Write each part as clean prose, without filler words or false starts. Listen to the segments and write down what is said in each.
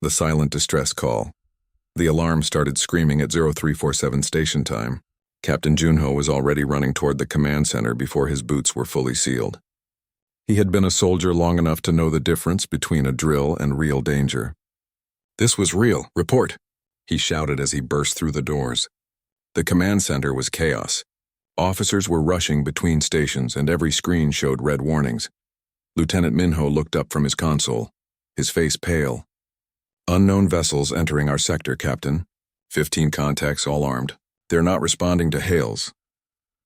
The silent distress call. The alarm started screaming at 0347 station time. Captain Junho was already running toward the command center before his boots were fully sealed. He had been a soldier long enough to know the difference between a drill and real danger. "This was real. Report," he shouted as he burst through the doors. The command center was chaos. Officers were rushing between stations and every screen showed red warnings. Lieutenant Minho looked up from his console, his face pale. "Unknown vessels entering our sector, Captain. 15 contacts, all armed. They're not responding to hails."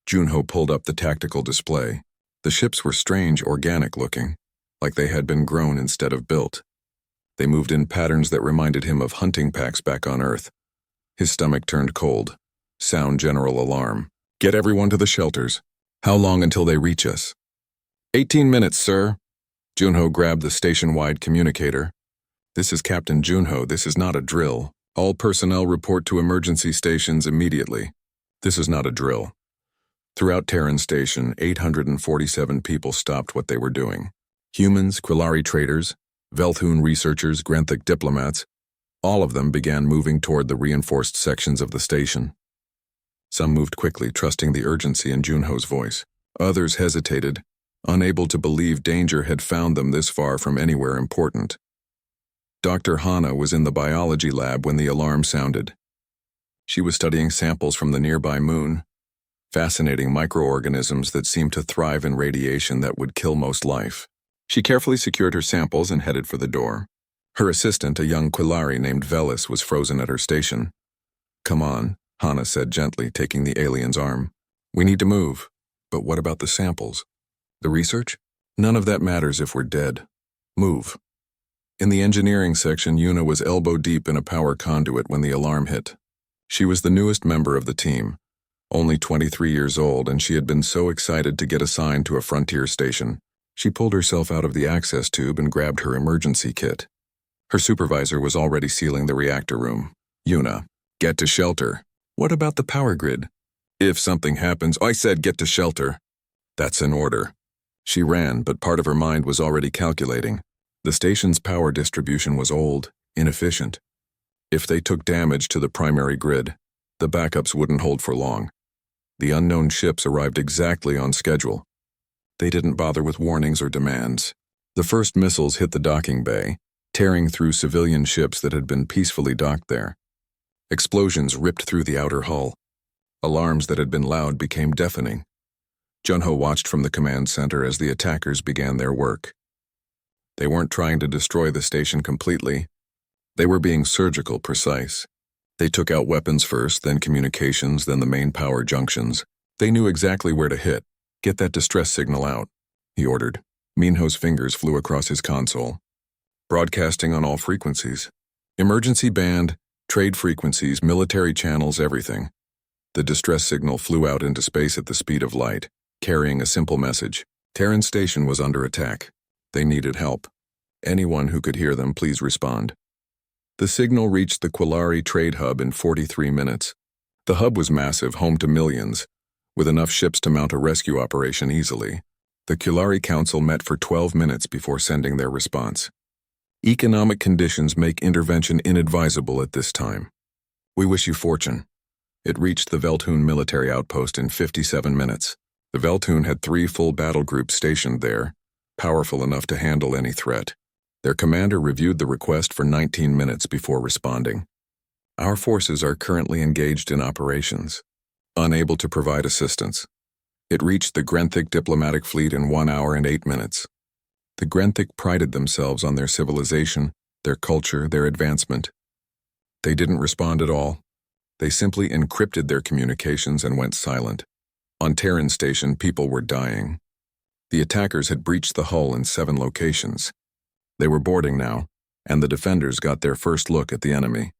Junho pulled up the tactical display. The ships were strange, organic looking, like they had been grown instead of built. They moved in patterns that reminded him of hunting packs back on Earth. His stomach turned cold. Sound general alarm. "Get everyone to the shelters. How long until they reach us?" 18 minutes, sir." Junho grabbed the station-wide communicator. "This is Captain Junho. This is not a drill. All personnel report to emergency stations immediately. This is not a drill." Throughout Terran Station, 847 people stopped what they were doing. Humans, Quillari traders, Velthun researchers, Granthic diplomats, all of them began moving toward the reinforced sections of the station. Some moved quickly, trusting the urgency in Junho's voice. Others hesitated, unable to believe danger had found them this far from anywhere important. Dr. Hana was in the biology lab when the alarm sounded. She was studying samples from the nearby moon, fascinating microorganisms that seemed to thrive in radiation that would kill most life. She carefully secured her samples and headed for the door. Her assistant, a young Quillari named Velis, was frozen at her station. "Come on," Hana said gently, taking the alien's arm. "We need to move." "But what about the samples? The research? None of that matters if we're dead. Move." In the engineering section, Yuna was elbow deep in a power conduit when the alarm hit. She was the newest member of the team, only 23 years old, and she had been so excited to get assigned to a frontier station. She pulled herself out of the access tube and grabbed her emergency kit. Her supervisor was already sealing the reactor room. "Yuna, get to shelter." "What about the power grid?" "If something happens, I said get to shelter." "That's an order." She ran, but part of her mind was already calculating. The station's power distribution was old, inefficient. If they took damage to the primary grid, the backups wouldn't hold for long. The unknown ships arrived exactly on schedule. They didn't bother with warnings or demands. The first missiles hit the docking bay, tearing through civilian ships that had been peacefully docked there. Explosions ripped through the outer hull. Alarms that had been loud became deafening. Junho watched from the command center as the attackers began their work. They weren't trying to destroy the station completely. They were being surgical, precise. They took out weapons first, then communications, then the main power junctions. They knew exactly where to hit. "Get that distress signal out," he ordered. Minho's fingers flew across his console. "Broadcasting on all frequencies. Emergency band, trade frequencies, military channels, everything." The distress signal flew out into space at the speed of light, carrying a simple message. Terran Station was under attack. They needed help. Anyone who could hear them, please respond. The signal reached the Quillari trade hub in 43 minutes. The hub was massive, home to millions, with enough ships to mount a rescue operation easily. The Quillari Council met for 12 minutes before sending their response. "Economic conditions make intervention inadvisable at this time. We wish you fortune." It reached the Velthun military outpost in 57 minutes. The Velthun had 3 full battle groups stationed there, powerful enough to handle any threat. Their commander reviewed the request for 19 minutes before responding. "Our forces are currently engaged in operations, unable to provide assistance." It reached the Granthic diplomatic fleet in 1 hour and 8 minutes. The Granthic prided themselves on their civilization, their culture, their advancement. They didn't respond at all. They simply encrypted their communications and went silent. On Terran Station, people were dying. The attackers had breached the hull in 7 locations. They were boarding now, and the defenders got their first look at the enemy.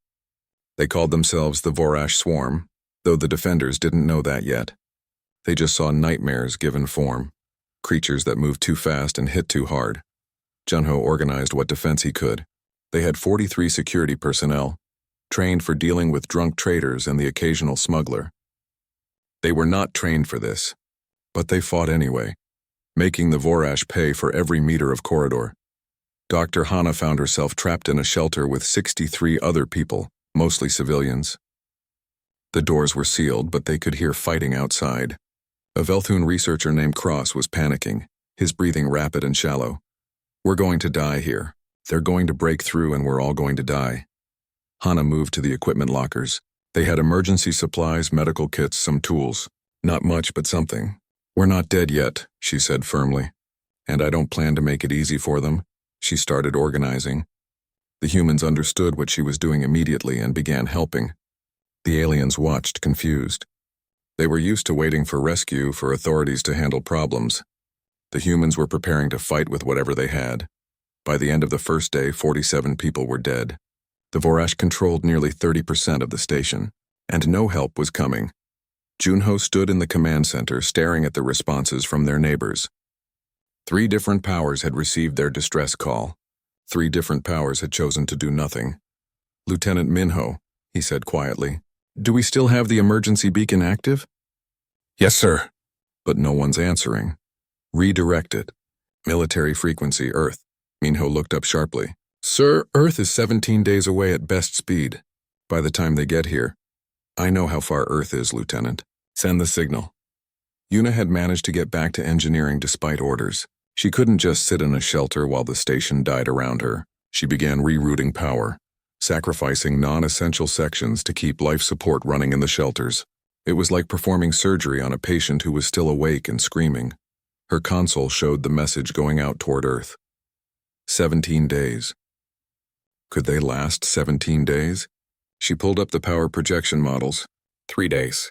They called themselves the Vorash Swarm, though the defenders didn't know that yet. They just saw nightmares given form, creatures that moved too fast and hit too hard. Junho organized what defense he could. They had 43 security personnel, trained for dealing with drunk traders and the occasional smuggler. They were not trained for this, but they fought anyway, making the Vorash pay for every meter of corridor. Dr. Hana found herself trapped in a shelter with 63 other people, mostly civilians. The doors were sealed, but they could hear fighting outside. A Velthun researcher named Cross was panicking, his breathing rapid and shallow. "We're going to die here. They're going to break through and we're all going to die." Hana moved to the equipment lockers. They had emergency supplies, medical kits, some tools. Not much, but something. "We're not dead yet," she said firmly. "And I don't plan to make it easy for them." She started organizing. The humans understood what she was doing immediately and began helping. The aliens watched, confused. They were used to waiting for rescue, for authorities to handle problems. The humans were preparing to fight with whatever they had. By the end of the first day, 47 people were dead. The Vorash controlled nearly 30% of the station, and no help was coming. Junho stood in the command center, staring at the responses from their neighbors. 3 different powers had received their distress call. 3 different powers had chosen to do nothing. "Lieutenant Minho," he said quietly, "do we still have the emergency beacon active?" "Yes, sir." But no one's answering. "Redirect it. Military frequency, Earth." Minho looked up sharply. "Sir, Earth is 17 days away at best speed. By the time they get here." "I know how far Earth is, Lieutenant. Send the signal." Yuna had managed to get back to engineering despite orders. She couldn't just sit in a shelter while the station died around her. She began rerouting power, sacrificing non-essential sections to keep life support running in the shelters. It was like performing surgery on a patient who was still awake and screaming. Her console showed the message going out toward Earth. 17 days. Could they last 17 days? She pulled up the power projection models. 3 days.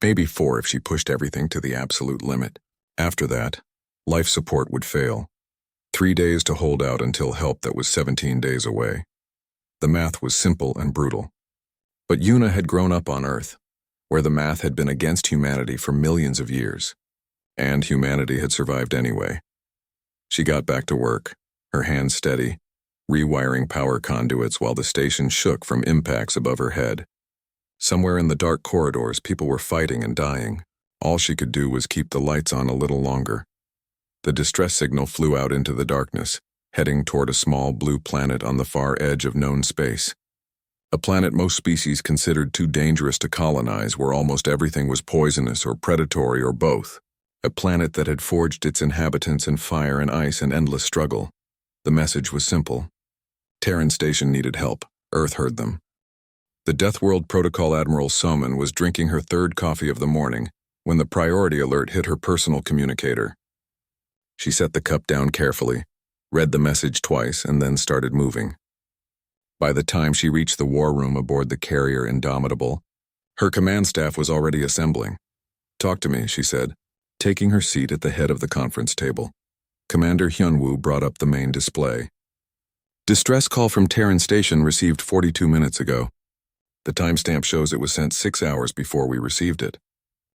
Maybe 4 if she pushed everything to the absolute limit. After that, life support would fail. 3 days to hold out until help that was 17 days away. The math was simple and brutal. But Yuna had grown up on Earth, where the math had been against humanity for millions of years. And humanity had survived anyway. She got back to work, her hands steady, rewiring power conduits while the station shook from impacts above her head. Somewhere in the dark corridors, people were fighting and dying. All she could do was keep the lights on a little longer. The distress signal flew out into the darkness, heading toward a small blue planet on the far edge of known space. A planet most species considered too dangerous to colonize, where almost everything was poisonous or predatory or both. A planet that had forged its inhabitants in fire and ice and endless struggle. The message was simple. Terran Station needed help. Earth heard them. The Deathworld Protocol Admiral Soman was drinking her 3rd coffee of the morning when the priority alert hit her personal communicator. She set the cup down carefully, read the message twice, and then started moving. By the time she reached the war room aboard the carrier Indomitable, her command staff was already assembling. "Talk to me," she said, taking her seat at the head of the conference table. Commander Hyunwoo brought up the main display. "Distress call from Terran Station received 42 minutes ago. The timestamp shows it was sent 6 hours before we received it.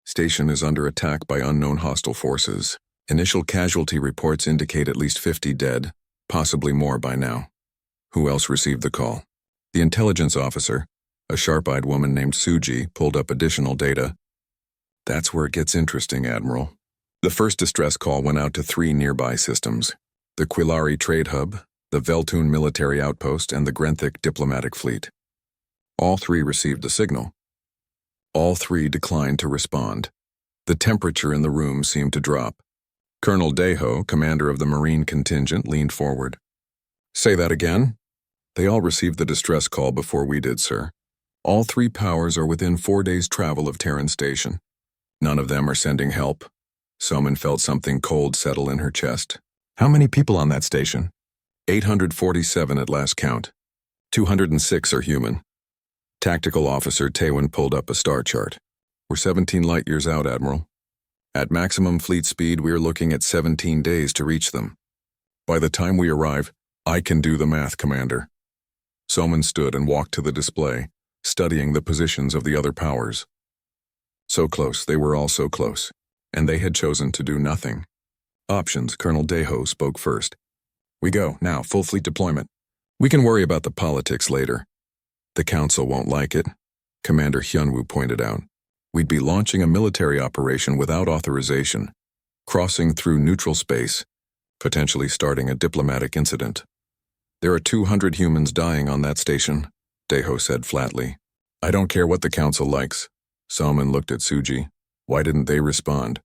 Station is under attack by unknown hostile forces. Initial casualty reports indicate at least 50 dead, possibly more by now." Who else received the call? The intelligence officer, a sharp-eyed woman named Suji, pulled up additional data. "That's where it gets interesting, Admiral. The first distress call went out to 3 nearby systems: the Quilari Trade Hub, the Veltun Military Outpost, and the Grenthik Diplomatic Fleet. All 3 received the signal. All 3 declined to respond. The temperature in the room seemed to drop. Colonel Deho, commander of the Marine contingent, leaned forward. "Say that again?" "They all received the distress call before we did, sir. All 3 powers are within 4 days' travel of Terran Station. None of them are sending help." Soman felt something cold settle in her chest. "How many people on that station?" 847 at last count. 206 are human. Tactical Officer Taewon pulled up a star chart. "We're 17 light-years out, Admiral. At maximum fleet speed, we're looking at 17 days to reach them. By the time we arrive, I can do the math, Commander." Soman stood and walked to the display, studying the positions of the other powers. So close, they were all so close, and they had chosen to do nothing. "Options," Colonel Deho spoke first. "We go, now, full fleet deployment. We can worry about the politics later." "The Council won't like it," Commander Hyunwoo pointed out. "We'd be launching a military operation without authorization, crossing through neutral space, potentially starting a diplomatic incident." There are 200 humans dying on that station, Deho said flatly. I don't care what the council likes. Salman looked at Suji. Why didn't they respond?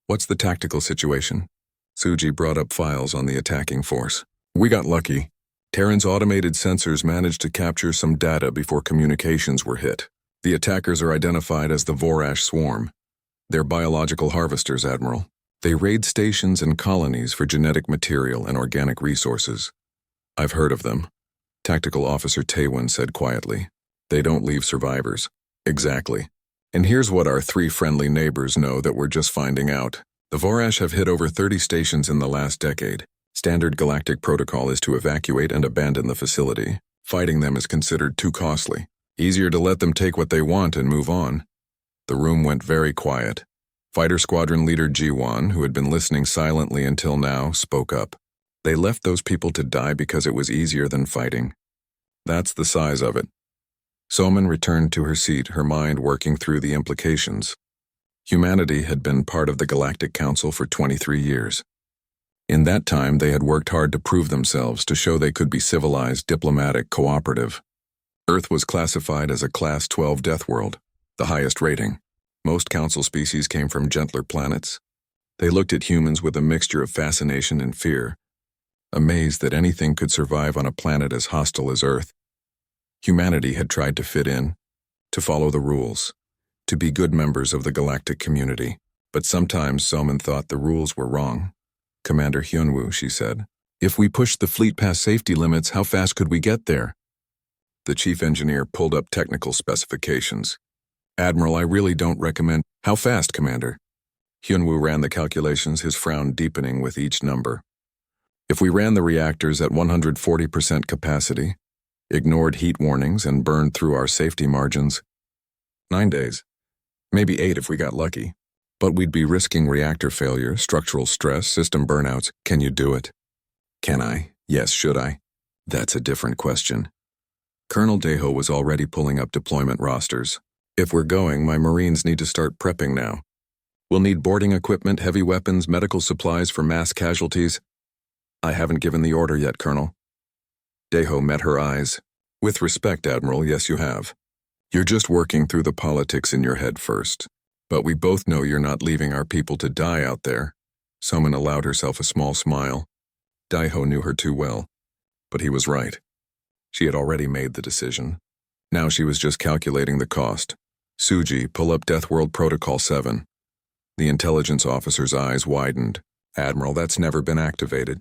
What's the tactical situation? Suji brought up files on the attacking force. We got lucky. Terran's automated sensors managed to capture some data before communications were hit. The attackers are identified as the Vorash Swarm. They're biological harvesters, Admiral. They raid stations and colonies for genetic material and organic resources. I've heard of them, Tactical Officer Taewon said quietly. They don't leave survivors. Exactly. And here's what our 3 friendly neighbors know that we're just finding out. The Vorash have hit over 30 stations in the last decade. Standard galactic protocol is to evacuate and abandon the facility. Fighting them is considered too costly. Easier to let them take what they want and move on. The room went very quiet. Fighter Squadron Leader Ji-Wan, who had been listening silently until now, spoke up. They left those people to die because it was easier than fighting. That's the size of it. Soman returned to her seat, her mind working through the implications. Humanity had been part of the Galactic Council for 23 years. In that time, they had worked hard to prove themselves, to show they could be civilized, diplomatic, cooperative. Earth was classified as a Class 12 death world, the highest rating. Most Council species came from gentler planets. They looked at humans with a mixture of fascination and fear, amazed that anything could survive on a planet as hostile as Earth. Humanity had tried to fit in, to follow the rules, to be good members of the galactic community. But sometimes Soman thought the rules were wrong. Commander Hyunwoo, she said, if we pushed the fleet past safety limits, how fast could we get there? The chief engineer pulled up technical specifications. Admiral, I really don't recommend. How fast, Commander? Hyunwoo ran the calculations, his frown deepening with each number. If we ran the reactors at 140% capacity, ignored heat warnings, and burned through our safety margins, 9 days. Maybe 8 if we got lucky. But we'd be risking reactor failure, structural stress, system burnouts. Can you do it? Can I? Yes, should I? That's a different question. Colonel Deho was already pulling up deployment rosters. If we're going, my Marines need to start prepping now. We'll need boarding equipment, heavy weapons, medical supplies for mass casualties. I haven't given the order yet, Colonel. Deho met her eyes. With respect, Admiral, yes you have. You're just working through the politics in your head first. But we both know you're not leaving our people to die out there. Soman allowed herself a small smile. Deho knew her too well. But he was right. She had already made the decision. Now she was just calculating the cost. Suji, pull up Deathworld Protocol 7. The intelligence officer's eyes widened. Admiral, that's never been activated.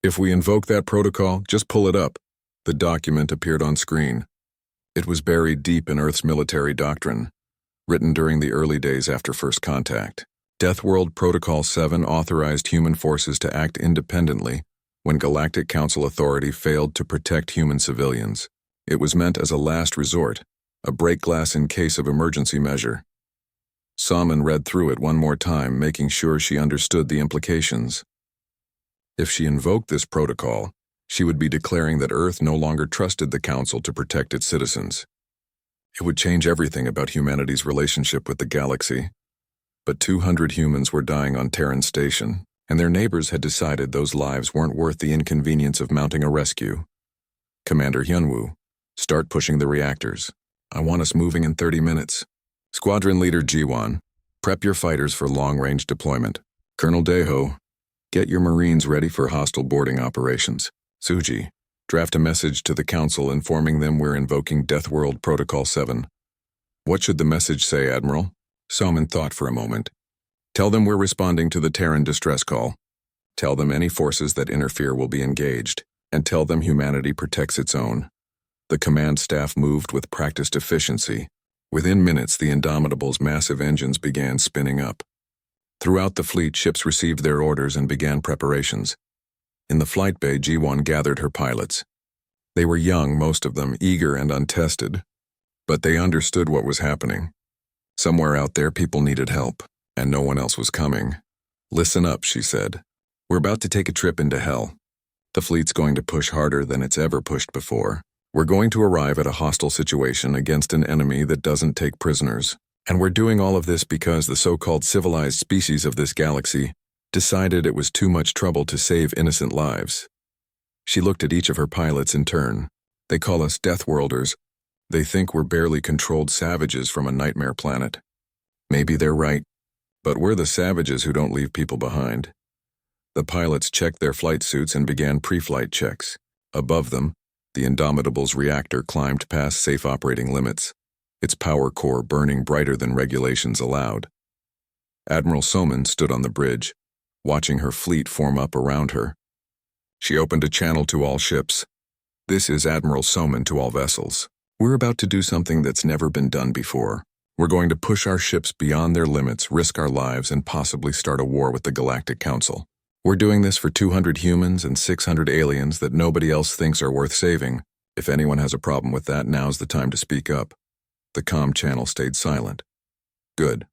If we invoke that protocol, just pull it up. The document appeared on screen. It was buried deep in Earth's military doctrine, written during the early days after first contact. Deathworld Protocol 7 authorized human forces to act independently when Galactic Council authority failed to protect human civilians. It was meant as a last resort, a break glass in case of emergency measure. Salman read through it one more time, making sure she understood the implications. If she invoked this protocol, she would be declaring that Earth no longer trusted the Council to protect its citizens. It would change everything about humanity's relationship with the galaxy. But 200 humans were dying on Terran Station, and their neighbors had decided those lives weren't worth the inconvenience of mounting a rescue. Commander Hyunwoo, start pushing the reactors. I want us moving in 30 minutes. Squadron Leader Ji-Wan, prep your fighters for long-range deployment. Colonel Deho, get your Marines ready for hostile boarding operations. Suji, draft a message to the Council informing them we're invoking Deathworld Protocol 7. What should the message say, Admiral? Soman thought for a moment. Tell them we're responding to the Terran distress call. Tell them any forces that interfere will be engaged, and tell them humanity protects its own. The command staff moved with practiced efficiency. Within minutes, the Indomitable's massive engines began spinning up. Throughout the fleet, ships received their orders and began preparations. In the flight bay, Ji-Wan gathered her pilots. They were young, most of them, eager and untested. But they understood what was happening. Somewhere out there, people needed help, and no one else was coming. Listen up, she said. We're about to take a trip into hell. The fleet's going to push harder than it's ever pushed before. We're going to arrive at a hostile situation against an enemy that doesn't take prisoners. And we're doing all of this because the so-called civilized species of this galaxy decided it was too much trouble to save innocent lives. She looked at each of her pilots in turn. They call us Deathworlders. They think we're barely controlled savages from a nightmare planet. Maybe they're right, but we're the savages who don't leave people behind. The pilots checked their flight suits and began pre-flight checks. Above them, the Indomitable's reactor climbed past safe operating limits, its power core burning brighter than regulations allowed. Admiral Soman stood on the bridge, watching her fleet form up around her. She opened a channel to all ships. "This is Admiral Soman to all vessels. We're about to do something that's never been done before. We're going to push our ships beyond their limits, risk our lives, and possibly start a war with the Galactic Council. We're doing this for 200 humans and 600 aliens that nobody else thinks are worth saving. If anyone has a problem with that, now's the time to speak up." The comm channel stayed silent. "Good.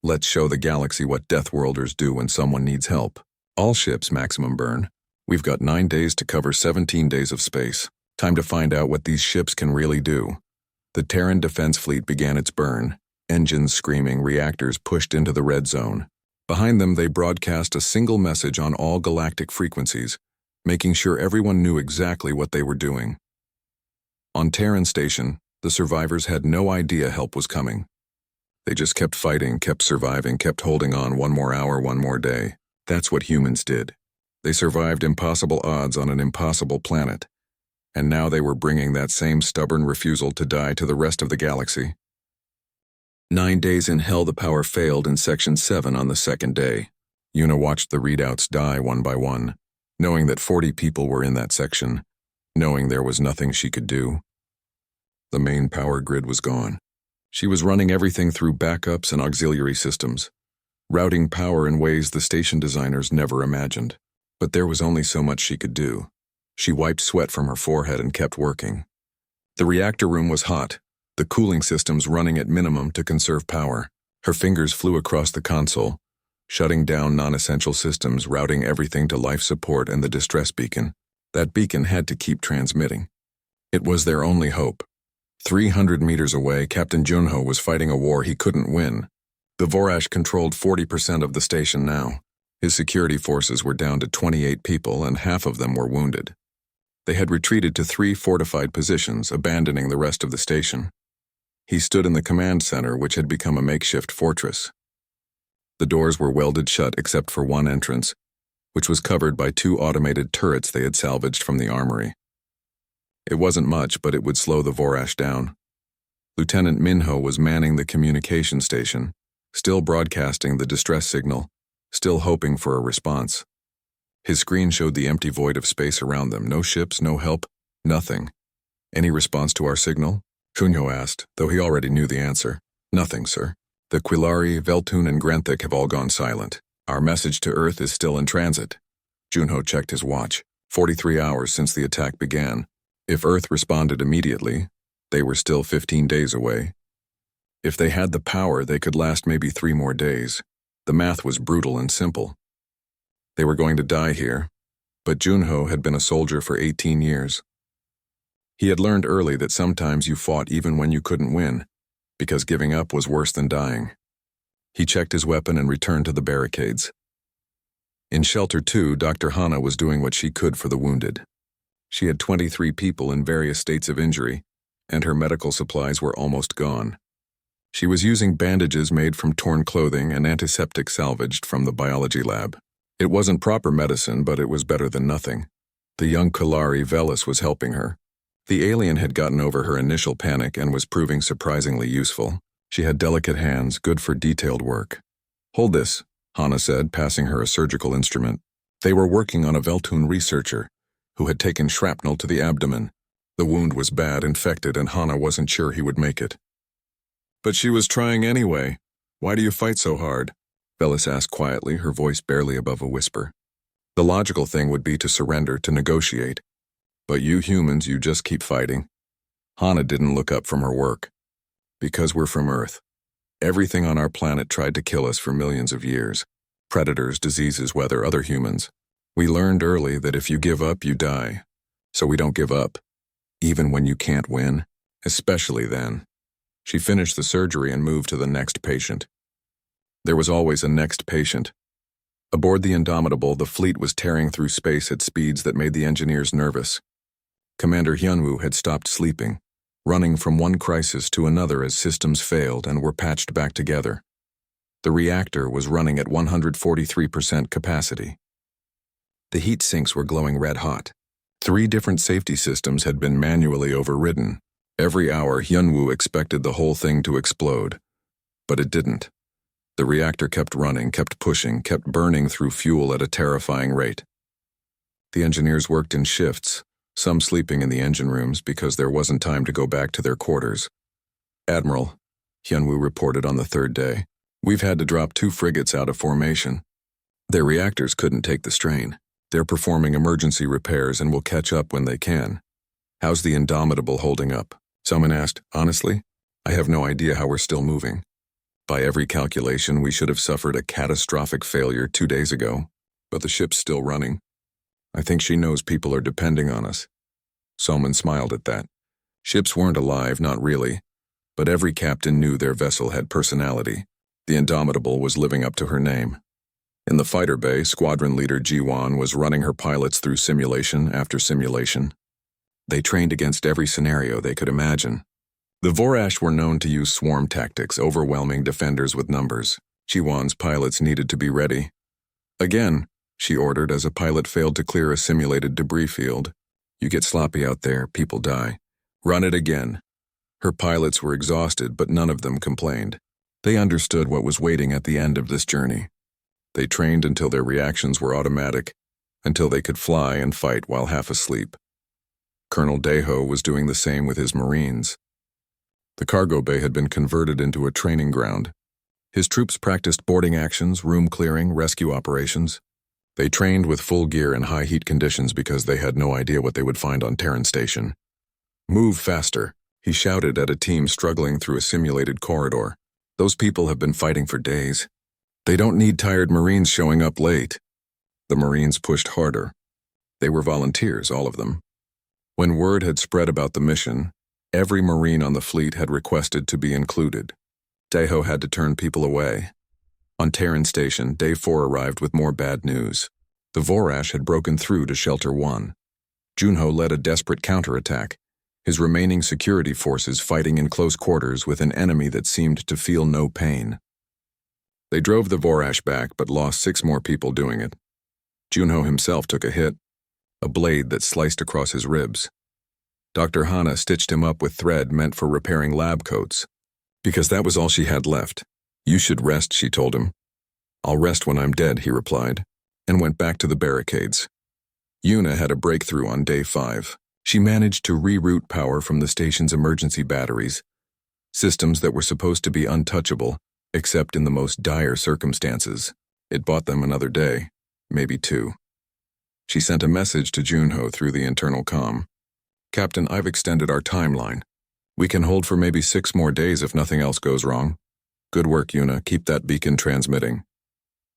Let's show the galaxy what Deathworlders do when someone needs help. All ships maximum burn. We've got 9 days to cover 17 days of space. Time to find out what these ships can really do." The Terran Defense Fleet began its burn. Engines screaming, reactors pushed into the red zone. Behind them, they broadcast a single message on all galactic frequencies, making sure everyone knew exactly what they were doing. On Terran Station, the survivors had no idea help was coming. They just kept fighting, kept surviving, kept holding on one more hour, one more day. That's what humans did. They survived impossible odds on an impossible planet, and now they were bringing that same stubborn refusal to die to the rest of the galaxy. 9 days in hell, the power failed in Section 7 on the second day. Una watched the readouts die one by one, knowing that 40 people were in that section, knowing there was nothing she could do. The main power grid was gone. She was running everything through backups and auxiliary systems, routing power in ways the station designers never imagined. But there was only so much she could do. She wiped sweat from her forehead and kept working. The reactor room was hot, the cooling systems running at minimum to conserve power. Her fingers flew across the console, shutting down non-essential systems, routing everything to life support and the distress beacon. That beacon had to keep transmitting. It was their only hope. 300 meters away, Captain Junho was fighting a war he couldn't win. The Vorash controlled 40% of the station now. His security forces were down to 28 people, and half of them were wounded. They had retreated to 3 fortified positions, abandoning the rest of the station. He stood in the command center, which had become a makeshift fortress. The doors were welded shut except for one entrance, which was covered by 2 automated turrets they had salvaged from the armory. It wasn't much, but it would slow the Vorash down. Lieutenant Minho was manning the communication station, still broadcasting the distress signal, still hoping for a response. His screen showed the empty void of space around them. No ships, no help, nothing. "Any response to our signal?" Junho asked, though he already knew the answer. "Nothing, sir. The Quilari, Veltun, and Grenthik have all gone silent. Our message to Earth is still in transit." Junho checked his watch. 43 hours since the attack began. If Earth responded immediately, they were still 15 days away. If they had the power, they could last maybe 3 more days. The math was brutal and simple. They were going to die here, but Junho had been a soldier for 18 years. He had learned early that sometimes you fought even when you couldn't win, because giving up was worse than dying. He checked his weapon and returned to the barricades. In Shelter 2, Dr. Hana was doing what she could for the wounded. She had 23 people in various states of injury, and her medical supplies were almost gone. She was using bandages made from torn clothing and antiseptic salvaged from the biology lab. It wasn't proper medicine, but it was better than nothing. The young Kalari, Velis, was helping her. The alien had gotten over her initial panic and was proving surprisingly useful. She had delicate hands, good for detailed work. "Hold this," Hana said, passing her a surgical instrument. They were working on a Veltun researcher who had taken shrapnel to the abdomen. The wound was bad, infected, and Hana wasn't sure he would make it. "But she was trying anyway. Why do you fight so hard?" Velis asked quietly, her voice barely above a whisper. "The logical thing would be to surrender, to negotiate. But you humans, you just keep fighting." Hana didn't look up from her work. "Because we're from Earth. Everything on our planet tried to kill us for millions of years. Predators, diseases, weather, other humans. We learned early that if you give up, you die. So we don't give up. Even when you can't win. Especially then." She finished the surgery and moved to the next patient. There was always a next patient. Aboard the Indomitable, the fleet was tearing through space at speeds that made the engineers nervous. Commander Hyunwoo had stopped sleeping, running from one crisis to another as systems failed and were patched back together. The reactor was running at 143% capacity. The heat sinks were glowing red hot. 3 different safety systems had been manually overridden. Every hour, Hyunwoo expected the whole thing to explode. But it didn't. The reactor kept running, kept pushing, kept burning through fuel at a terrifying rate. The engineers worked in shifts, some sleeping in the engine rooms because there wasn't time to go back to their quarters. "Admiral," Hyunwoo reported on the 3rd day, "we've had to drop 2 frigates out of formation. Their reactors couldn't take the strain. They're performing emergency repairs and will catch up when they can. How's the Indomitable holding up?" Someone asked. "Honestly, I have no idea how we're still moving. By every calculation, we should have suffered a catastrophic failure 2 days ago, but the ship's still running. I think she knows people are depending on us." Solomon smiled at that. Ships weren't alive, not really, but every captain knew their vessel had personality. The Indomitable was living up to her name. In the fighter bay, squadron leader Ji-won was running her pilots through simulation after simulation. They trained against every scenario they could imagine. The Vorash were known to use swarm tactics, overwhelming defenders with numbers. Ji-won's pilots needed to be ready. "Again," she ordered as a pilot failed to clear a simulated debris field. "You get sloppy out there, people die. Run it again." Her pilots were exhausted, but none of them complained. They understood what was waiting at the end of this journey. They trained until their reactions were automatic, until they could fly and fight while half asleep. Colonel Daeho was doing the same with his Marines. The cargo bay had been converted into a training ground. His troops practiced boarding actions, room clearing, rescue operations. They trained with full gear in high heat conditions because they had no idea what they would find on Terran Station. "Move faster," he shouted at a team struggling through a simulated corridor. "Those people have been fighting for days. They don't need tired Marines showing up late." The Marines pushed harder. They were volunteers, all of them. When word had spread about the mission, every Marine on the fleet had requested to be included. Daeho had to turn people away. On Terran Station, Day 4 arrived with more bad news. The Vorash had broken through to Shelter 1. Junho led a desperate counterattack, his remaining security forces fighting in close quarters with an enemy that seemed to feel no pain. They drove the Vorash back but lost 6 more people doing it. Junho himself took a hit, a blade that sliced across his ribs. Dr. Hana stitched him up with thread meant for repairing lab coats, because that was all she had left. "You should rest," she told him. "I'll rest when I'm dead," he replied, and went back to the barricades. Yuna had a breakthrough on Day 5. She managed to reroute power from the station's emergency batteries, systems that were supposed to be untouchable, except in the most dire circumstances. It bought them another day, maybe 2. She sent a message to Junho through the internal comm. "Captain, I've extended our timeline. We can hold for maybe 6 more days if nothing else goes wrong. Good work, Yuna. Keep that beacon transmitting."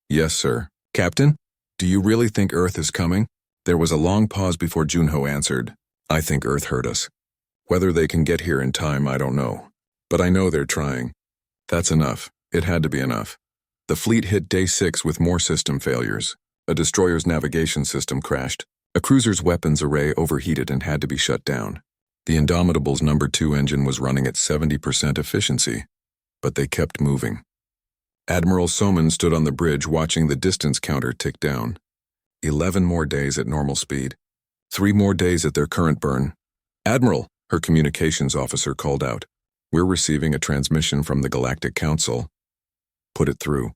"Yes, sir." "Captain, do you really think Earth is coming?" There was a long pause before Junho answered. "I think Earth hurt us. Whether they can get here in time, I don't know. But I know they're trying." That's enough. It had to be enough. The fleet hit Day 6 with more system failures. A destroyer's navigation system crashed. A cruiser's weapons array overheated and had to be shut down. The Indomitable's number 2 engine was running at 70% efficiency, but they kept moving. Admiral Soman stood on the bridge watching the distance counter tick down. 11 more days at normal speed. 3 more days at their current burn. "Admiral," her communications officer called out. "We're receiving a transmission from the Galactic Council." "Put it through."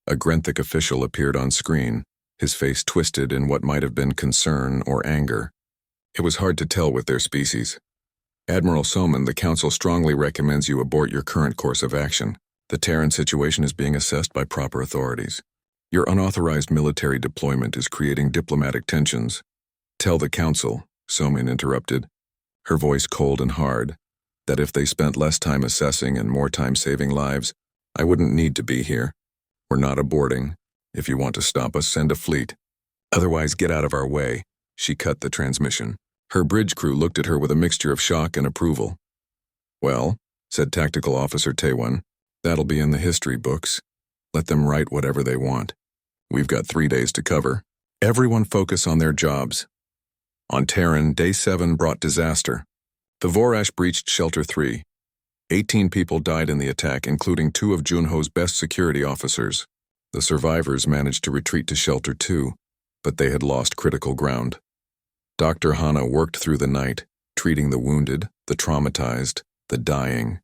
A Grenthic official appeared on screen, his face twisted in what might have been concern or anger. It was hard to tell with their species. "Admiral Soman, the Council strongly recommends you abort your current course of action. The Terran situation is being assessed by proper authorities. Your unauthorized military deployment is creating diplomatic tensions." "Tell the Council," Soman interrupted, her voice cold and hard, "that if they spent less time assessing and more time saving lives, I wouldn't need to be here. We're not aborting. If you want to stop us, send a fleet. Otherwise, get out of our way." She cut the transmission. Her bridge crew looked at her with a mixture of shock and approval. "Well," said Tactical Officer Taewon, "that'll be in the history books. Let them write whatever they want." We've got 3 days to cover. Everyone focus on their jobs. On Terran, Day 7 brought disaster. The Vorash breached Shelter 3. 18 people died in the attack, including 2 of Junho's best security officers. The survivors managed to retreat to Shelter 2, but they had lost critical ground. Dr. Hana worked through the night, treating the wounded, the traumatized, the dying.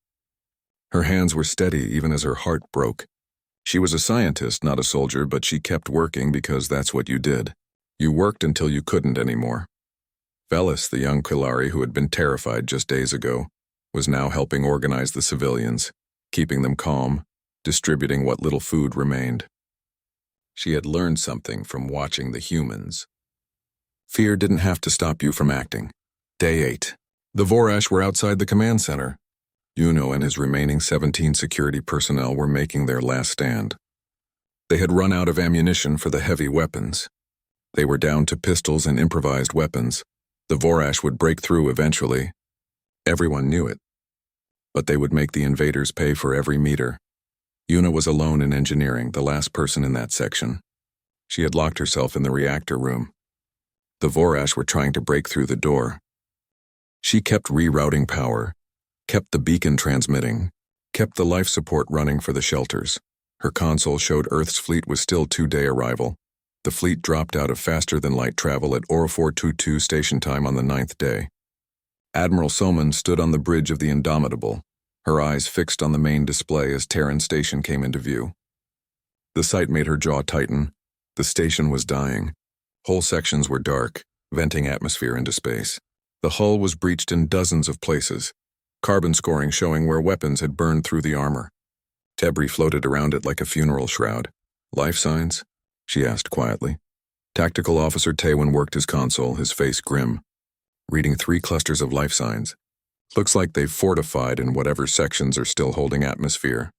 Her hands were steady even as her heart broke. She was a scientist, not a soldier, but she kept working because that's what you did. You worked until you couldn't anymore. Velis, the young Kilari who had been terrified just days ago, was now helping organize the civilians, keeping them calm, distributing what little food remained. She had learned something from watching the humans. Fear didn't have to stop you from acting. Day 8. The Vorash were outside the command center. Juno and his remaining 17 security personnel were making their last stand. They had run out of ammunition for the heavy weapons. They were down to pistols and improvised weapons. The Vorash would break through eventually. Everyone knew it. But they would make the invaders pay for every meter. Yuna was alone in engineering, the last person in that section. She had locked herself in the reactor room. The Vorash were trying to break through the door. She kept rerouting power, kept the beacon transmitting, kept the life support running for the shelters. Her console showed Earth's fleet was still 2-day arrival. The fleet dropped out of faster-than-light travel at Aura 422 station time on the 9th day. Admiral Soman stood on the bridge of the Indomitable, her eyes fixed on the main display as Terran Station came into view. The sight made her jaw tighten. The station was dying. Whole sections were dark, venting atmosphere into space. The hull was breached in dozens of places, carbon scoring showing where weapons had burned through the armor. Debris floated around it like a funeral shroud. "Life signs?" she asked quietly. Tactical Officer Taewon worked his console, his face grim, reading 3 clusters of life signs. Looks like they've fortified in whatever sections are still holding atmosphere.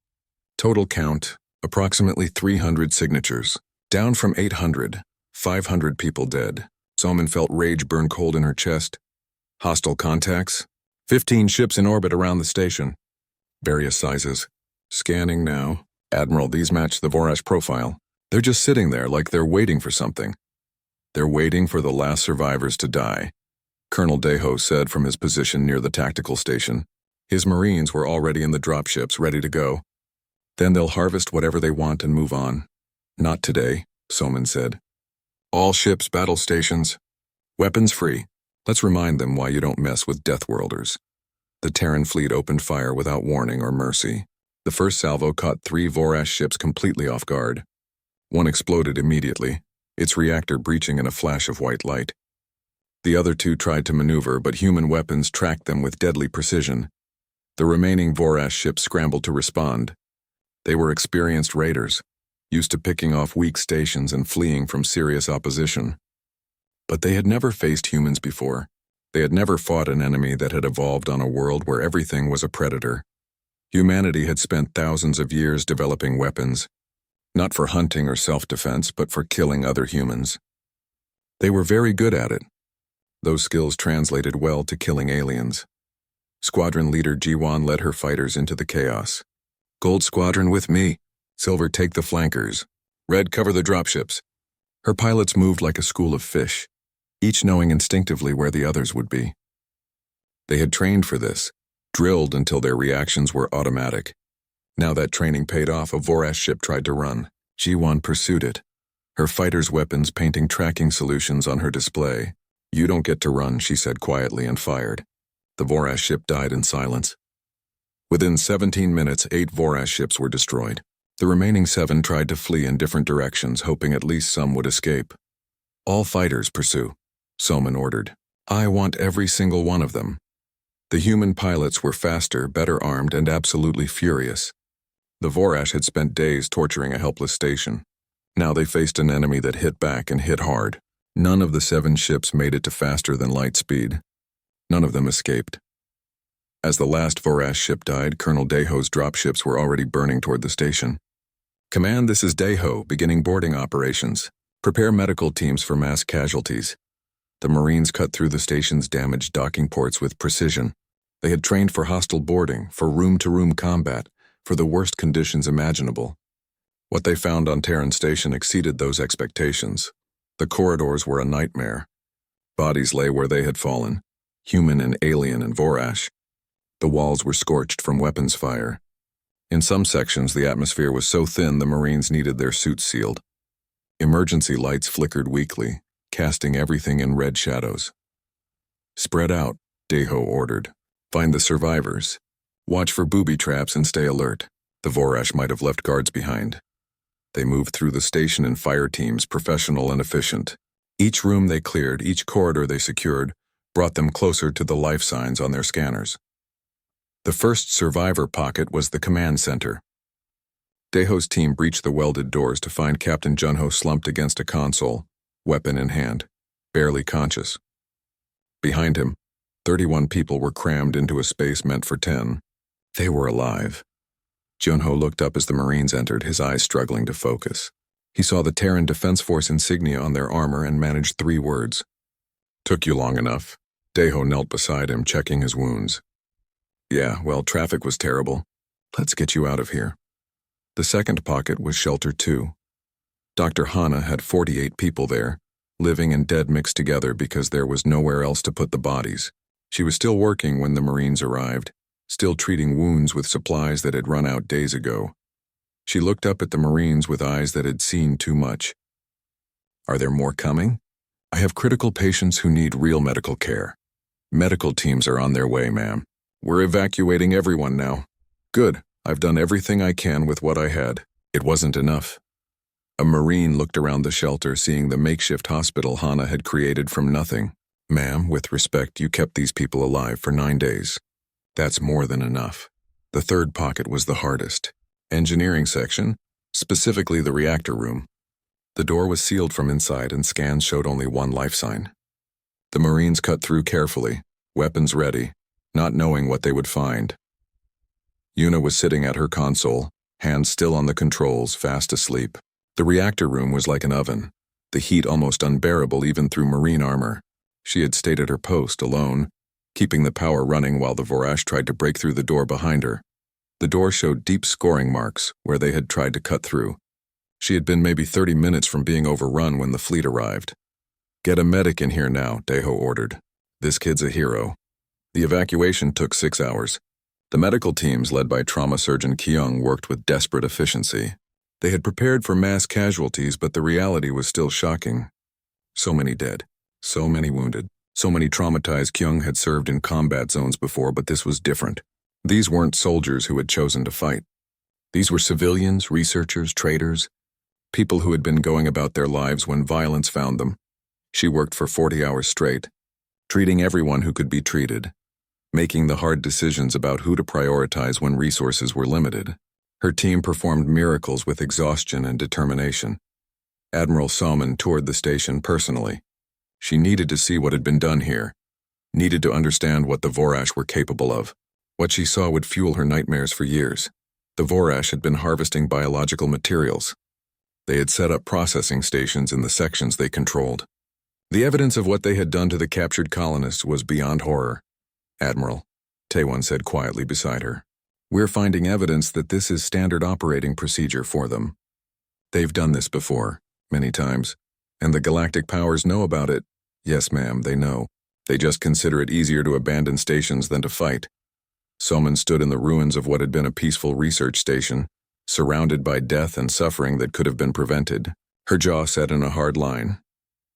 Total count, approximately 300 signatures. Down from 800, 500 people dead. Soman felt rage burn cold in her chest. Hostile contacts? 15 ships in orbit around the station. Various sizes. Scanning now. Admiral, these match the Vorash profile. They're just sitting there like they're waiting for something. They're waiting for the last survivors to die, Colonel Deho said from his position near the tactical station. His Marines were already in the dropships, ready to go. Then they'll harvest whatever they want and move on. Not today, Soman said. All ships, battle stations, weapons free. Let's remind them why you don't mess with Deathworlders. The Terran fleet opened fire without warning or mercy. The first salvo caught 3 Vorash ships completely off guard. One exploded immediately, its reactor breaching in a flash of white light. The other 2 tried to maneuver, but human weapons tracked them with deadly precision. The remaining Vorash ships scrambled to respond. They were experienced raiders, used to picking off weak stations and fleeing from serious opposition. But they had never faced humans before. They had never fought an enemy that had evolved on a world where everything was a predator. Humanity had spent thousands of years developing weapons, not for hunting or self-defense, but for killing other humans. They were very good at it. Those skills translated well to killing aliens. Squadron leader Jiwan led her fighters into the chaos. Gold Squadron with me. Silver, take the flankers. Red, cover the dropships. Her pilots moved like a school of fish, each knowing instinctively where the others would be. They had trained for this, drilled until their reactions were automatic. Now that training paid off, a Vorash ship tried to run. Jiwan pursued it, her fighters' weapons painting tracking solutions on her display. You don't get to run, she said quietly and fired. The Vorash ship died in silence. Within 17 minutes, 8 Vorash ships were destroyed. The remaining 7 tried to flee in different directions, hoping at least some would escape. All fighters pursue, Soman ordered. I want every single one of them. The human pilots were faster, better armed, and absolutely furious. The Vorash had spent days torturing a helpless station. Now they faced an enemy that hit back and hit hard. None of the 7 ships made it to faster than light speed. None of them escaped. As the last Vorash ship died, Colonel Deho's dropships were already burning toward the station. Command, this is Deho, beginning boarding operations. Prepare medical teams for mass casualties. The Marines cut through the station's damaged docking ports with precision. They had trained for hostile boarding, for room-to-room combat, for the worst conditions imaginable. What they found on Terran Station exceeded those expectations. The corridors were a nightmare. Bodies lay where they had fallen, human and alien and Vorash. The walls were scorched from weapons fire. In some sections, the atmosphere was so thin the Marines needed their suits sealed. Emergency lights flickered weakly, casting everything in red shadows. "Spread out," Deho ordered. "Find the survivors. Watch for booby traps and stay alert. The Vorash might have left guards behind." They moved through the station in fire teams, professional and efficient. Each room they cleared, each corridor they secured, brought them closer to the life signs on their scanners. The first survivor pocket was the command center. Deho's team breached the welded doors to find Captain Junho slumped against a console, weapon in hand, barely conscious. Behind him, 31 people were crammed into a space meant for 10. They were alive. Junho looked up as the Marines entered, his eyes struggling to focus. He saw the Terran Defense Force insignia on their armor and managed 3 words. "Took you long enough." Deho knelt beside him, checking his wounds. "Yeah, well, traffic was terrible. Let's get you out of here." The second pocket was Shelter 2. Dr. Hana had 48 people there, living and dead mixed together because there was nowhere else to put the bodies. She was still working when the Marines arrived, still treating wounds with supplies that had run out days ago. She looked up at the Marines with eyes that had seen too much. "Are there more coming? I have critical patients who need real medical care. Medical teams are on their way, ma'am. We're evacuating everyone now." "Good. I've done everything I can with what I had." It wasn't enough. A Marine looked around the shelter, seeing the makeshift hospital Hana had created from nothing. "Ma'am, with respect, you kept these people alive for 9 days. That's more than enough." The third pocket was the hardest. Engineering section, specifically the reactor room. The door was sealed from inside and scans showed only one life sign. The Marines cut through carefully, weapons ready, not knowing what they would find. Yuna was sitting at her console, hands still on the controls, fast asleep. The reactor room was like an oven, the heat almost unbearable even through Marine armor. She had stayed at her post, alone, keeping the power running while the Vorash tried to break through the door behind her. The door showed deep scoring marks where they had tried to cut through. She had been maybe 30 minutes from being overrun when the fleet arrived. "Get a medic in here now," Deho ordered. "This kid's a hero." The evacuation took 6 hours. The medical teams led by trauma surgeon Kyung worked with desperate efficiency. They had prepared for mass casualties, but the reality was still shocking. So many dead, so many wounded, so many traumatized. Kyung had served in combat zones before, but this was different. These weren't soldiers who had chosen to fight. These were civilians, researchers, traders, people who had been going about their lives when violence found them. She worked for 40 hours straight, treating everyone who could be treated, making the hard decisions about who to prioritize when resources were limited. Her team performed miracles with exhaustion and determination. Admiral Salmon toured the station personally. She needed to see what had been done here, needed to understand what the Vorash were capable of. What she saw would fuel her nightmares for years. The Vorash had been harvesting biological materials. They had set up processing stations in the sections they controlled. The evidence of what they had done to the captured colonists was beyond horror. "Admiral," Taewon said quietly beside her, "we're finding evidence that this is standard operating procedure for them. They've done this before, many times, and the galactic powers know about it." "Yes, ma'am, they know. They just consider it easier to abandon stations than to fight." Soman stood in the ruins of what had been a peaceful research station, surrounded by death and suffering that could have been prevented. Her jaw set in a hard line.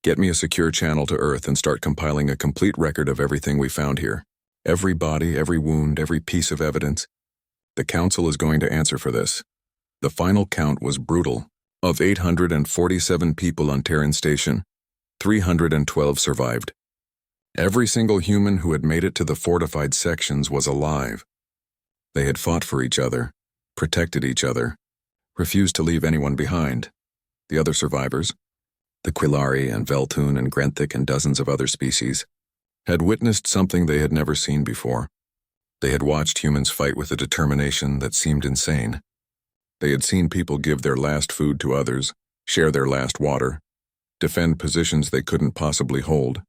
"Get me a secure channel to Earth and start compiling a complete record of everything we found here. Every body, every wound, every piece of evidence. The Council is going to answer for this." The final count was brutal. Of 847 people on Terran Station, 312 survived. Every single human who had made it to the fortified sections was alive. They had fought for each other, protected each other, refused to leave anyone behind. The other survivors, the Quillari and Veltun and Grenthic and dozens of other species, had witnessed something they had never seen before. They had watched humans fight with a determination that seemed insane. They had seen people give their last food to others, share their last water, defend positions they couldn't possibly hold.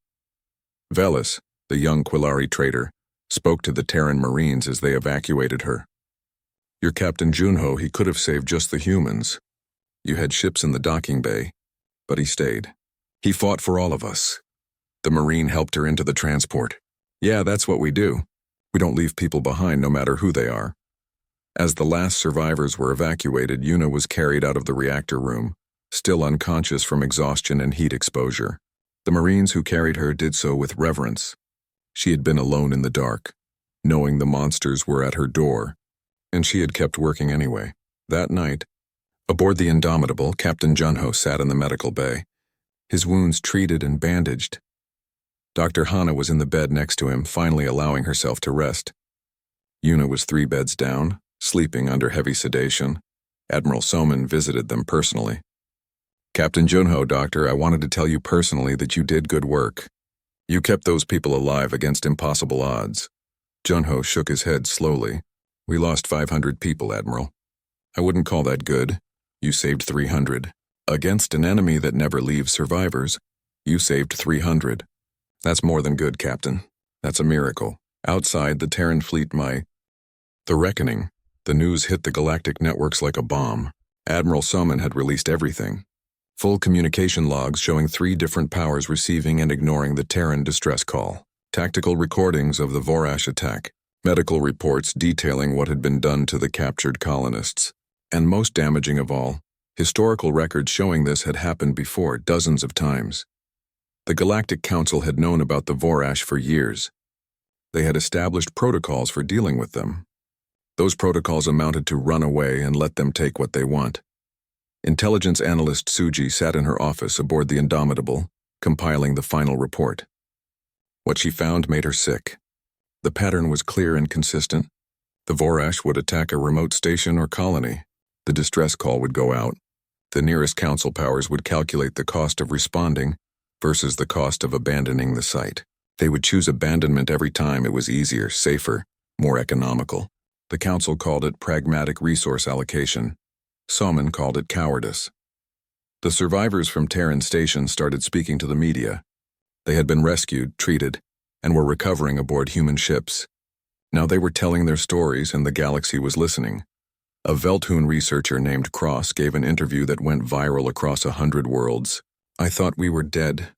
Velis, the young Quillari trader, spoke to the Terran Marines as they evacuated her. "Your Captain Junho, he could have saved just the humans. You had ships in the docking bay, but he stayed. He fought for all of us. The Marine helped her into the transport. Yeah, that's what we do. We don't leave people behind no matter who they are. As the last survivors were evacuated, Yuna was carried out of the reactor room, still unconscious from exhaustion and heat exposure. The Marines who carried her did so with reverence. She had been alone in the dark, knowing the monsters were at her door, and she had kept working anyway. That night, aboard the Indomitable, Captain Junho sat in the medical bay, his wounds treated and bandaged. Dr. Hana was in the bed next to him, finally allowing herself to rest. Yuna was 3 beds down, sleeping under heavy sedation. Admiral Soman visited them personally. Captain Junho, Doctor, I wanted to tell you personally that you did good work. You kept those people alive against impossible odds. Junho shook his head slowly. We lost 500 people, Admiral. I wouldn't call that good. You saved 300. Against an enemy that never leaves survivors, you saved 300. That's more than good, Captain. That's a miracle. Outside, the Terran fleet The reckoning. The news hit the galactic networks like a bomb. Admiral Soman had released everything. Full communication logs showing 3 different powers receiving and ignoring the Terran distress call. Tactical recordings of the Vorash attack. Medical reports detailing what had been done to the captured colonists. And most damaging of all, historical records showing this had happened before dozens of times. The Galactic Council had known about the Vorash for years. They had established protocols for dealing with them. Those protocols amounted to run away and let them take what they want. Intelligence analyst Suji sat in her office aboard the Indomitable, compiling the final report. What she found made her sick. The pattern was clear and consistent. The Vorash would attack a remote station or colony. The distress call would go out. The nearest council powers would calculate the cost of responding versus the cost of abandoning the site. They would choose abandonment every time it was easier, safer, more economical. The council called it pragmatic resource allocation. Soman called it cowardice. The survivors from Terran Station started speaking to the media. They had been rescued, treated, and were recovering aboard human ships. Now they were telling their stories and the galaxy was listening. A Velthoon researcher named Cross gave an interview that went viral across 100 worlds. I thought we were dead.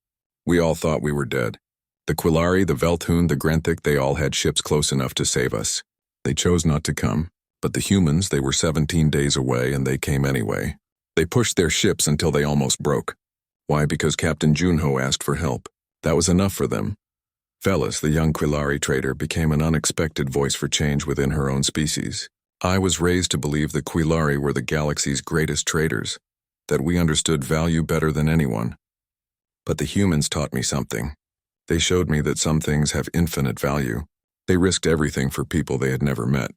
We all thought we were dead. The Quillari, the Velthoon, the Grenthic, they all had ships close enough to save us. They chose not to come. But the humans, they were 17 days away and they came anyway. They pushed their ships until they almost broke. Why? Because Captain Junho asked for help. That was enough for them. Velis, the young Quillari trader, became an unexpected voice for change within her own species. I was raised to believe the Quillari were the galaxy's greatest traders, that we understood value better than anyone. But the humans taught me something. They showed me that some things have infinite value. They risked everything for people they had never met.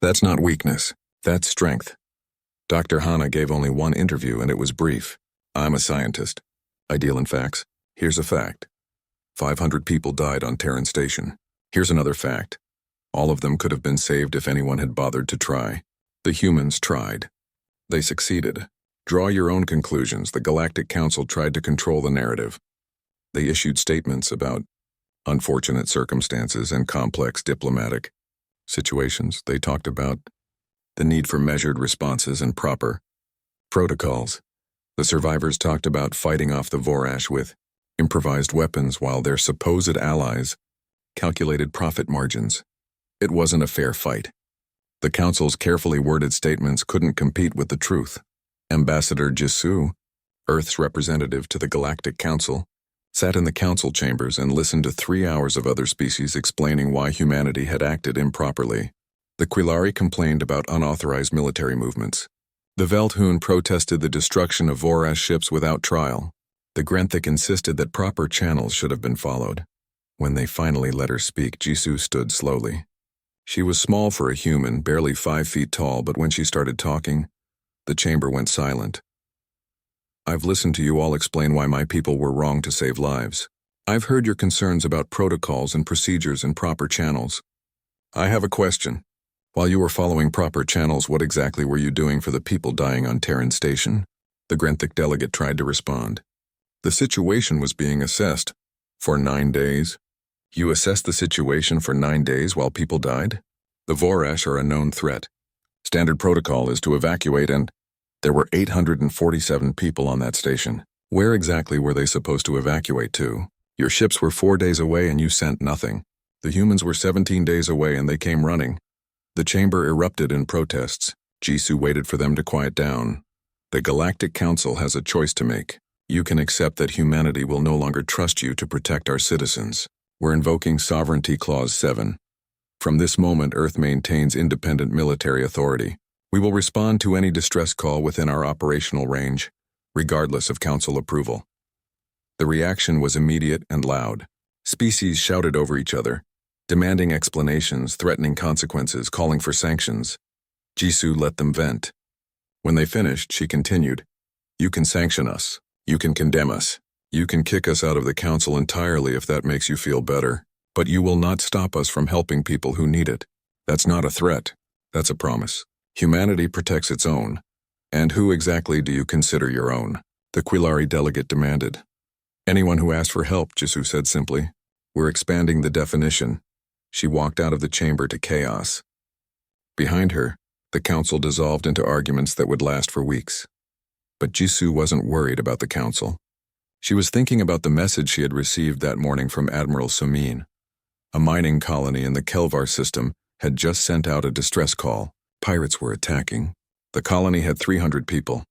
That's not weakness, that's strength. Dr. Hana gave only one interview and it was brief. I'm a scientist. I deal in facts. Here's a fact. 500 people died on Terran Station. Here's another fact. All of them could have been saved if anyone had bothered to try. The humans tried. They succeeded. Draw your own conclusions. The Galactic Council tried to control the narrative. They issued statements about unfortunate circumstances and complex diplomatic situations. They talked about the need for measured responses and proper protocols. The survivors talked about fighting off the Vorash with improvised weapons while their supposed allies calculated profit margins. It wasn't a fair fight. The Council's carefully worded statements couldn't compete with the truth. Ambassador Jisoo, Earth's representative to the Galactic Council, sat in the council chambers and listened to 3 hours of other species explaining why humanity had acted improperly. The Quillari complained about unauthorized military movements. The Velthoon protested the destruction of Vorash ships without trial. The Grenthic insisted that proper channels should have been followed. When they finally let her speak, Jisoo stood slowly. She was small for a human, barely 5 feet tall, but when she started talking, the chamber went silent. I've listened to you all explain why my people were wrong to save lives. I've heard your concerns about protocols and procedures and proper channels. I have a question. While you were following proper channels, what exactly were you doing for the people dying on Terran Station? The Grenthic delegate tried to respond. The situation was being assessed. For 9 days? You assessed the situation for 9 days while people died? The Vorash are a known threat. Standard protocol is to evacuate and There were 847 people on that station. Where exactly were they supposed to evacuate to? Your ships were 4 days away and you sent nothing. The humans were 17 days away and they came running. The chamber erupted in protests. Jisoo waited for them to quiet down. The Galactic Council has a choice to make. You can accept that humanity will no longer trust you to protect our citizens. We're invoking Sovereignty Clause 7. From this moment, Earth maintains independent military authority. We will respond to any distress call within our operational range, regardless of Council approval. The reaction was immediate and loud. Species shouted over each other, demanding explanations, threatening consequences, calling for sanctions. Jisoo let them vent. When they finished, she continued, "You can sanction us. You can condemn us. You can kick us out of the Council entirely if that makes you feel better. But you will not stop us from helping people who need it. That's not a threat. That's a promise. Humanity protects its own. And who exactly do you consider your own?" The Quilari delegate demanded. "Anyone who asks for help," Jisoo said simply. "We're expanding the definition." She walked out of the chamber to chaos. Behind her, the Council dissolved into arguments that would last for weeks. But Jisoo wasn't worried about the Council. She was thinking about the message she had received that morning from Admiral Sumin. A mining colony in the Kelvar system had just sent out a distress call. Pirates were attacking. The colony had 300 people.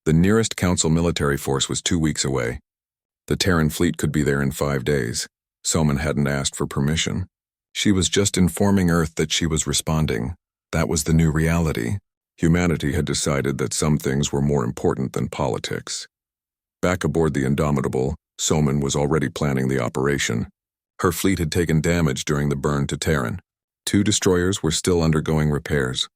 The nearest Council military force was 2 weeks away. The Terran fleet could be there in 5 days. Soman hadn't asked for permission. She was just informing Earth that she was responding. That was the new reality. Humanity had decided that some things were more important than politics. Back aboard the Indomitable, Soman was already planning the operation. Her fleet had taken damage during the burn to Terran. 2 destroyers were still undergoing repairs.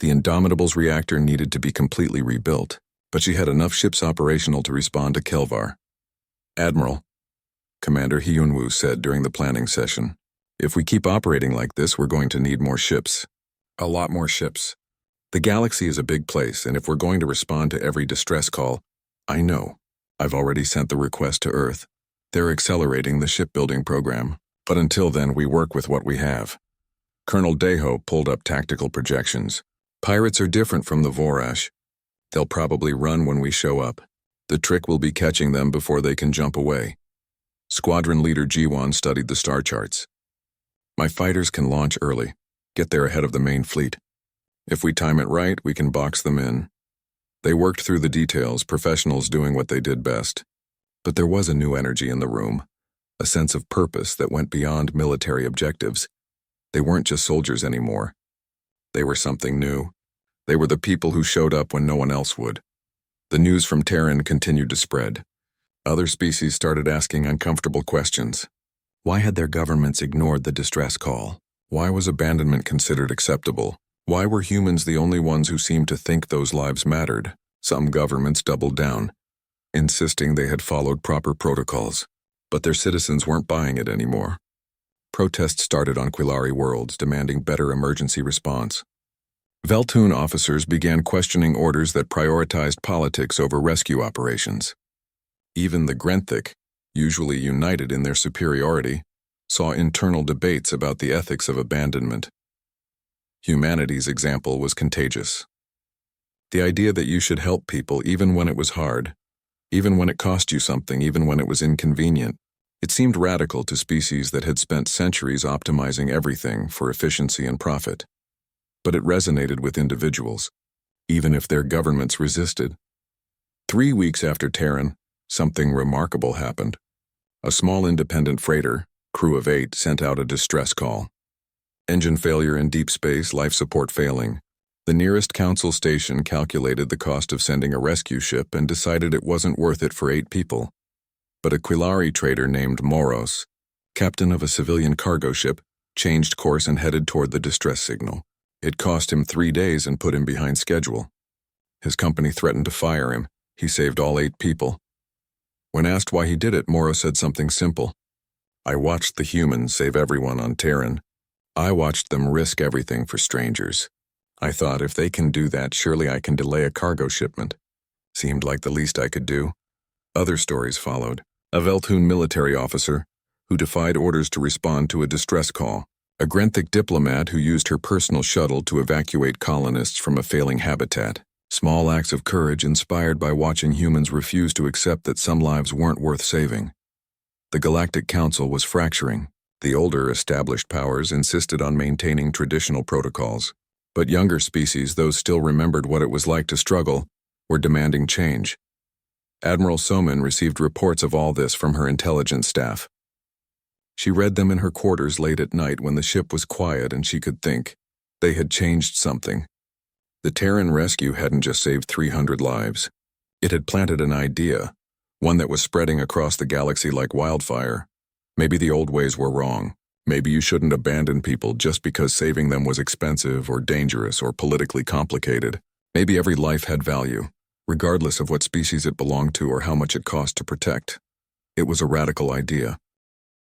The Indomitable's reactor needed to be completely rebuilt, but she had enough ships operational to respond to Kelvar. "Admiral," Commander Hyunwoo said during the planning session, "if we keep operating like this, we're going to need more ships. A lot more ships. The galaxy is a big place, and if we're going to respond to every distress call, I know. I've already sent the request to Earth. They're accelerating the shipbuilding program, but until then we work with what we have." Colonel Daeho pulled up tactical projections. "Pirates are different from the Vorash. They'll probably run when we show up. The trick will be catching them before they can jump away." Squadron Leader Jiwon studied the star charts. "My fighters can launch early, get there ahead of the main fleet. If we time it right, we can box them in." They worked through the details, professionals doing what they did best. But there was a new energy in the room, a sense of purpose that went beyond military objectives. They weren't just soldiers anymore. They were something new. They were the people who showed up when no one else would. The news from Terran continued to spread. Other species started asking uncomfortable questions. Why had their governments ignored the distress call? Why was abandonment considered acceptable? Why were humans the only ones who seemed to think those lives mattered? Some governments doubled down, insisting they had followed proper protocols. But their citizens weren't buying it anymore. Protests started on Quilari worlds, demanding better emergency response. Veltoon officers began questioning orders that prioritized politics over rescue operations. Even the Grenthic, usually united in their superiority, saw internal debates about the ethics of abandonment. Humanity's example was contagious. The idea that you should help people even when it was hard, even when it cost you something, even when it was inconvenient, it seemed radical to species that had spent centuries optimizing everything for efficiency and profit. But it resonated with individuals, even if their governments resisted. 3 weeks after Terran, something remarkable happened. A small independent freighter, crew of 8, sent out a distress call. Engine failure in deep space, life support failing. The nearest Council station calculated the cost of sending a rescue ship and decided it wasn't worth it for 8 people. But a Quilari trader named Moros, captain of a civilian cargo ship, changed course and headed toward the distress signal. It cost him 3 days and put him behind schedule. His company threatened to fire him. He saved all 8 people. When asked why he did it, Moro said something simple. "I watched the humans save everyone on Terran. I watched them risk everything for strangers. I thought, if they can do that, surely I can delay a cargo shipment." Seemed like the least I could do. Other stories followed. A Veltoon military officer who defied orders to respond to a distress call. A Grenthic diplomat who used her personal shuttle to evacuate colonists from a failing habitat. Small acts of courage inspired by watching humans refuse to accept that some lives weren't worth saving. The Galactic Council was fracturing. The older, established powers insisted on maintaining traditional protocols. But younger species, those still remembered what it was like to struggle, were demanding change. Admiral Soman received reports of all this from her intelligence staff. She read them in her quarters late at night when the ship was quiet and she could think. They had changed something. The Terran rescue hadn't just saved 300 lives. It had planted an idea, one that was spreading across the galaxy like wildfire. Maybe the old ways were wrong. Maybe you shouldn't abandon people just because saving them was expensive or dangerous or politically complicated. Maybe every life had value, regardless of what species it belonged to or how much it cost to protect. It was a radical idea,